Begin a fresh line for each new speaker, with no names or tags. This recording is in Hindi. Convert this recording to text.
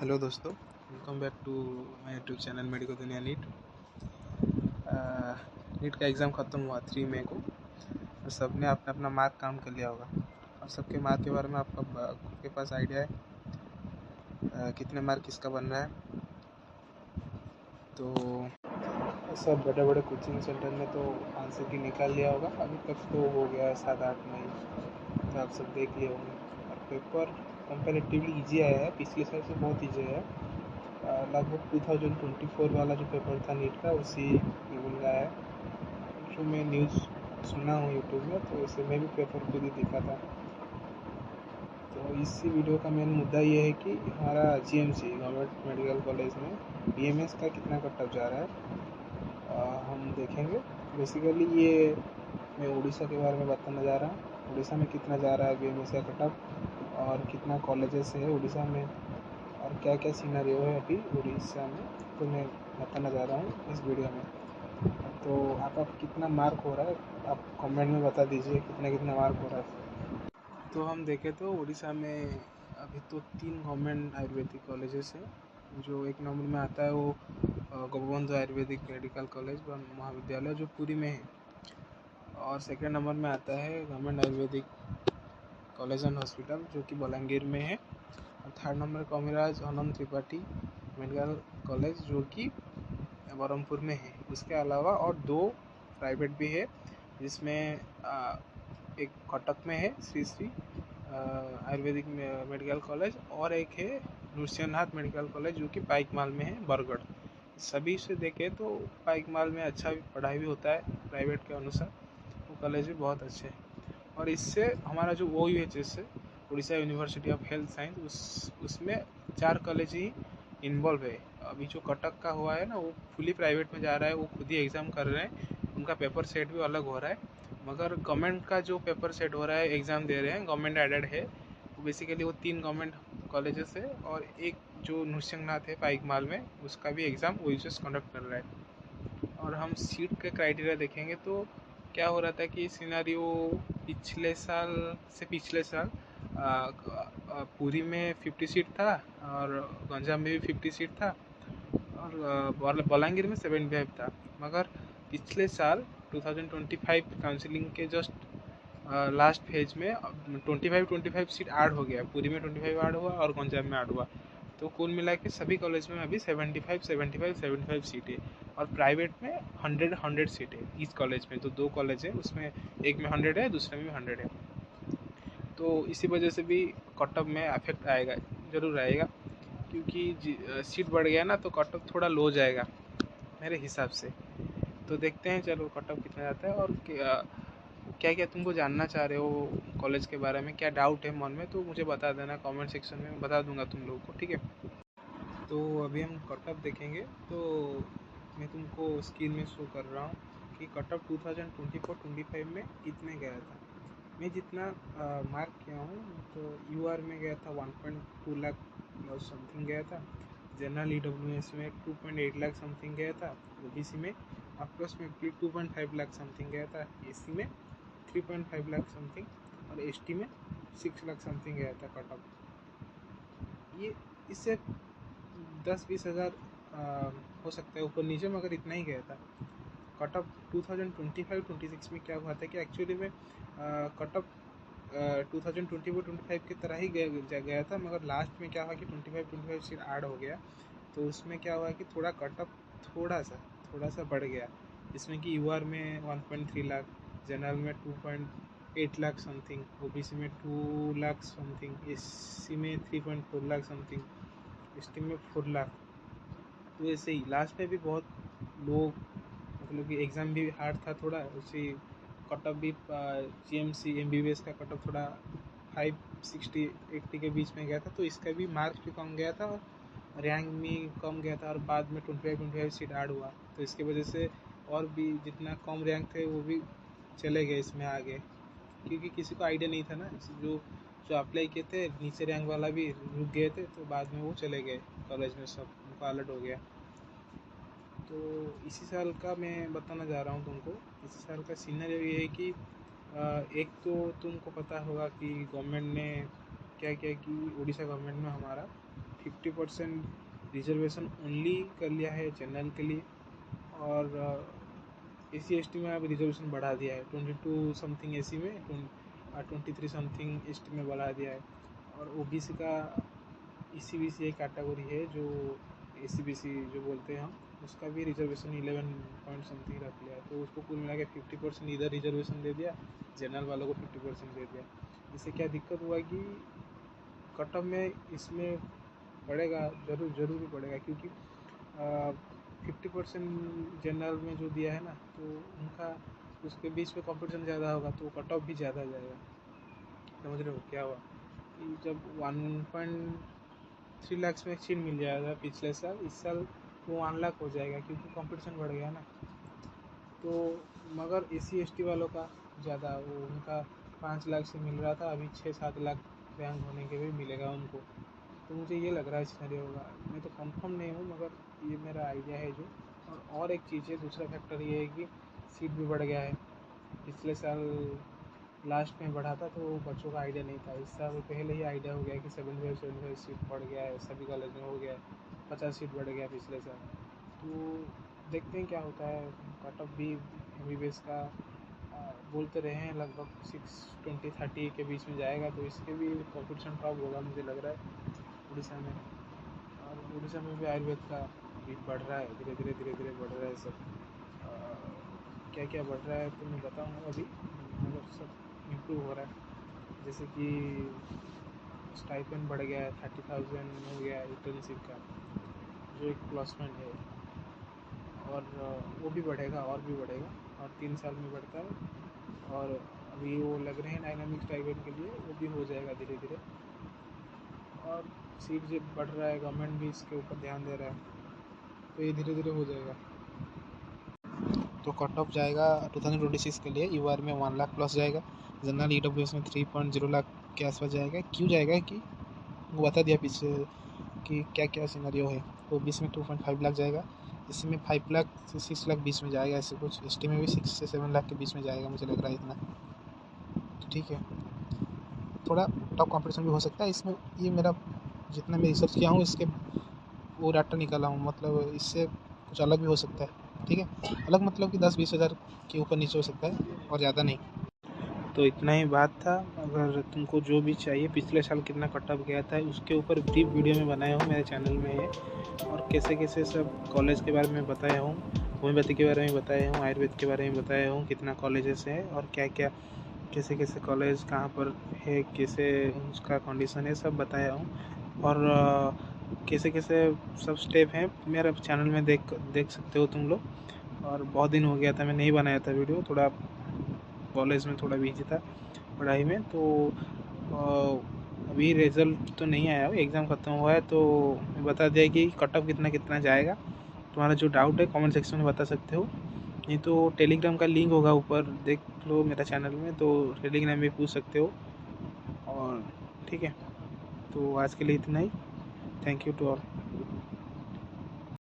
हेलो दोस्तों, welcome back to my YouTube channel medico Duniya NEET. NEET का एग्ज़ाम ख़त्म हुआ 3 मई को। और सबने अपना अपना मार्क काउंट कर लिया होगा और सबके मार्क के बारे में आपका खुद के पास आइडिया है कितने मार्क किसका बन रहा है। तो सब बड़े बड़े कोचिंग सेंटर में तो आंसर की निकाल लिया होगा। अभी तक तो हो गया है 7-8 मई, तो आप सब देख लिए होंगे। और पेपर कंपेरेटिवली ईजी आया है, पिछले साल से बहुत ईजी है। लगभग 2024 वाला जो पेपर था नीट का उसी लेवल का है। जो मैं न्यूज़ सुना हूँ यूट्यूब में, तो इसे मैं भी पेपर खुद ही देखा था। तो इसी वीडियो का मेन मुद्दा ये है कि हमारा जीएमसी गवर्नमेंट मेडिकल कॉलेज में बीएमएस का कितना कट ऑफ जा रहा है, हम देखेंगे। बेसिकली ये मैं उड़ीसा के बारे में बताने जा रहा हूँ। उड़ीसा में कितना जा रहा है बीएमएस का कट ऑफ और कितना कॉलेजेस है उड़ीसा में और क्या क्या सीनरियो है अभी उड़ीसा में, तो मैं बताना जा रहा हूँ इस वीडियो में। तो आपका कितना मार्क हो रहा है, आप कमेंट में बता दीजिए कितना कितना मार्क हो रहा है। तो हम देखें तो उड़ीसा में अभी तो 3 गवर्नमेंट आयुर्वेदिक कॉलेजेस हैं। जो एक नंबर में आता है वो गोपबंधु आयुर्वेदिक मेडिकल कॉलेज व महाविद्यालय जो पुरी में है, और सेकंड नंबर में आता है government Ayurvedic college and hospital जो कि बलांगीर में है। और थर्ड नंबर कॉमिराज अनंत त्रिपाठी मेडिकल कॉलेज जो कि बरहमपुर में है। इसके अलावा और 2 प्राइवेट भी है, जिसमें एक कटक में है श्री श्री आयुर्वेदिक मेडिकल कॉलेज, और एक है नृसिंहनाथ मेडिकल कॉलेज जो कि पाइकमाल में है, बरगढ़। सभी से देखें तो पाइकमाल में अच्छा पढ़ाई भी होता है प्राइवेट के अनुसार, वो कॉलेज भी बहुत अच्छे हैं। और इससे हमारा जो OUHS है, Orissa university of health science, उसमें 4 कॉलेज ही इन्वॉल्व है। अभी जो कटक का हुआ है ना, वो फुली प्राइवेट में जा रहा है, वो खुद ही एग्ज़ाम कर रहे हैं, उनका पेपर सेट भी अलग हो रहा है। मगर गवर्नमेंट का जो पेपर सेट हो रहा है, एग्ज़ाम दे रहे हैं, गवर्नमेंट एडेड है। वो बेसिकली वो 3 गवर्नमेंट कॉलेजेस है और एक जो नृसिंहनाथ है पाइकमाल में, उसका भी एग्ज़ाम OUHS कंडक्ट कर रहा है। और हम सीट के क्राइटेरिया देखेंगे तो क्या हो रहा था कि सिनेरियो पिछले साल पुरी में 50 सीट था और गंजाम में भी 50 सीट था और बलांगीर में 75 था। मगर पिछले साल 2025 काउंसिलिंग के जस्ट लास्ट फेज में 25 सीट ऐड हो गया। पुरी में 25 ऐड हुआ और गंजाम में ऐड हुआ, तो कुल मिला के सभी कॉलेज में अभी 75 सीट है। और प्राइवेट में 100 सीट है इस कॉलेज में। तो 2 कॉलेज है, उसमें एक में 100 है, दूसरे में भी 100 है। तो इसी वजह से भी कट ऑफ में अफेक्ट आएगा, ज़रूर आएगा, क्योंकि सीट बढ़ गया ना तो कट ऑफ थोड़ा लो जाएगा मेरे हिसाब से। तो देखते हैं चलो कट ऑफ कितना जाता है। और क्या क्या तुमको जानना चाह रहे हो कॉलेज के बारे में, क्या डाउट है मन में, तो मुझे बता देना कमेंट सेक्शन में, बता दूंगा तुम लोगों को, ठीक है। तो अभी हम कट ऑफ देखेंगे। तो मैं तुमको स्क्रीन में शो कर रहा हूँ कि कट ऑफ 2024-25 में कितने गया था। मैं जितना मार्क किया हूँ, तो UR में गया था 1.2 लाख प्लस समथिंग गया था। जनरल EWS में 2.8 लाख समथिंग गया था। OBC में अप्रोक्सीमेटली 2.5 लाख समथिंग गया था। SC में 3.5 लाख समथिंग और ST में 6 लाख समथिंग गया था कट ऑफ। ये इससे 10-20 हज़ार हो सकता है ऊपर नीचे, मगर इतना ही गया था कट ऑफ। 2025-26 में क्या हुआ था कि एक्चुअली में कट ऑफ 2024-25 की तरह ही गया था, मगर लास्ट में क्या हुआ कि 25 सीट ऐड हो गया। तो उसमें क्या हुआ कि थोड़ा कट ऑफ थोड़ा सा बढ़ गया। इसमें कि UR में 1.3 लाख, जनरल में 2.8 लाख समथिंग, OBC में 2 लाख समथिंग, SC में 3.4 लाख समथिंग, ST में 4 लाख। तो ऐसे ही लास्ट में भी बहुत लोग, मतलब कि एग्ज़ाम भी हार्ड था थोड़ा, उसी कट ऑफ भी GMC MBBS का कट ऑफ थोड़ा 560-80 के बीच में गया था। तो इसका भी मार्क्स भी कम गया था और रैंक भी कम गया था, और बाद में 25 सीट ऐड हुआ। तो इसकी वजह से और भी जितना कम रैंक थे वो भी चले गए इसमें आगे, क्योंकि किसी को आइडिया नहीं था ना। जो जो अप्लाई किए थे नीचे रैंक वाला भी रुक गए थे, तो बाद में वो चले गए कॉलेज में, सब उनका अलर्ट हो गया। तो इसी साल का मैं बताना जा रहा हूँ तुमको। इसी साल का सीनरियो ये है कि एक तो तुमको पता होगा कि गवर्नमेंट ने क्या किया कि उड़ीसा गवर्नमेंट में हमारा 50% रिजर्वेशन ओनली कर लिया है जनरल के लिए, और SC/ST में अब रिजर्वेशन बढ़ा दिया है 22 समथिंग SC में, 23 समथिंग ST में बढ़ा दिया है। और OBC का ECBC एक कैटेगरी है जो ACBC जो बोलते हैं हम, उसका भी रिजर्वेशन 11 पॉइंट समथिंग रख लिया है। तो उसको कुल मिला के 50% इधर रिजर्वेशन दे दिया, जनरल वालों को 50% दे दिया। इससे क्या दिक्कत हुआ कि कट ऑफ में इसमें पड़ेगा, जरूर पड़ेगा, क्योंकि 50% जनरल में जो दिया है ना, तो उनका उसके बीच में कंपटीशन ज़्यादा होगा, तो कट ऑफ भी ज़्यादा जाएगा। समझ रहे हो क्या हुआ कि जब 1.3 लाख में एक्सचेंज मिल जाएगा पिछले साल, इस साल वो 1 लाख हो जाएगा, क्योंकि कंपटीशन बढ़ गया ना। तो मगर SC/ST वालों का ज़्यादा, वो उनका 5 लाख से मिल रहा था, अभी 6-7 लाख रैंक होने के भी मिलेगा उनको। तो मुझे ये लग रहा है सिनेरियो होगा, मैं तो कंफर्म नहीं हूँ, मगर ये मेरा आइडिया है जो। और एक चीज़ है, दूसरा फैक्टर ये है कि सीट भी बढ़ गया है। पिछले साल लास्ट में बढ़ा था तो बच्चों का आइडिया नहीं था, इस साल पहले ही आइडिया हो गया कि 75 सीट बढ़ गया है, सभी कॉलेज में हो गया है, 50 सीट बढ़ गया पिछले साल। तो देखते हैं क्या होता है। कट ऑफ भी MBBS का बोलते रहे हैं लगभग 620-30 के बीच में जाएगा, तो इसके भी कॉम्पिटिशन टॉप होगा मुझे लग रहा है उड़ीसा में। और उड़ीसा में भी आयुर्वेद का भी बढ़ रहा है, धीरे धीरे बढ़ रहा है सब। क्या क्या बढ़ रहा है तो मैं बताऊँगा अभी, मगर सब इम्प्रूव हो रहा है। जैसे कि स्टाइपेंड बढ़ गया है, 30,000 हो गया है इंटर्नशिप का, जो एक प्लस पॉइंट है। और वो भी बढ़ेगा, और भी बढ़ेगा, और 3 साल में बढ़ता है। और अभी वो लग रहे हैं डायनामिक स्टाइपेंड के लिए, वो भी हो जाएगा धीरे धीरे। और सीट जब बढ़ रहा है, गवर्नमेंट भी इसके ऊपर ध्यान दे रहा है, तो ये धीरे धीरे हो जाएगा। तो कट ऑफ जाएगा 2026 के लिए UR में 1 लाख प्लस जाएगा, जनरल EWS में 3.0 लाख के आसपास जाएगा। क्यों जाएगा कि वो बता दिया पीछे कि क्या क्या सिनेरियो है। तो 20 में 2.5 लाख जाएगा, इसमें 5 लाख से 6 लाख बीच में जाएगा, ऐसे कुछ। ST में भी 6 से 7 लाख के बीच में जाएगा, मुझे लग रहा है इतना। तो ठीक है, थोड़ा टफ कॉम्पिटिशन भी हो सकता है इसमें। ये मेरा जितना मैं रिसर्च किया हूँ, इसके वो डाटा निकाला हूँ, मतलब इससे कुछ अलग भी हो सकता है। ठीक है, अलग मतलब कि 10-20 हज़ार के ऊपर नीचे हो सकता है, और ज़्यादा नहीं। तो इतना ही बात था। अगर तुमको जो भी चाहिए, पिछले साल कितना कट ऑफ गया था उसके ऊपर ब्रीफ वीडियो में बनाया हूँ, मेरे चैनल में है। और कैसे कैसे सब कॉलेज के बारे में बताया हूँ, होम्योपैथी के बारे में बताया हूँ, आयुर्वेद के बारे में बताया हूँ, कितना कॉलेजेस है और क्या क्या, कैसे कैसे कॉलेज कहाँ पर है, कैसे उसका कंडीशन है, सब बताया हूँ। और कैसे कैसे सब स्टेप हैं मेरे चैनल में देख सकते हो तुम लोग। और बहुत दिन हो गया था, मैं नहीं बनाया था वीडियो, थोड़ा कॉलेज में थोड़ा बिजी था पढ़ाई में। तो अभी रिज़ल्ट तो नहीं आया, एग्ज़ाम ख़त्म हुआ है, तो मैं बता दिया कि कट ऑफ कितना कितना जाएगा। तुम्हारा जो डाउट है कमेंट सेक्शन में बता सकते हो, नहीं तो टेलीग्राम का लिंक होगा ऊपर, देख लो मेरा चैनल में, तो टेलीग्राम में पूछ सकते हो। और ठीक है, तो आज के लिए इतना ही। Thank you to all.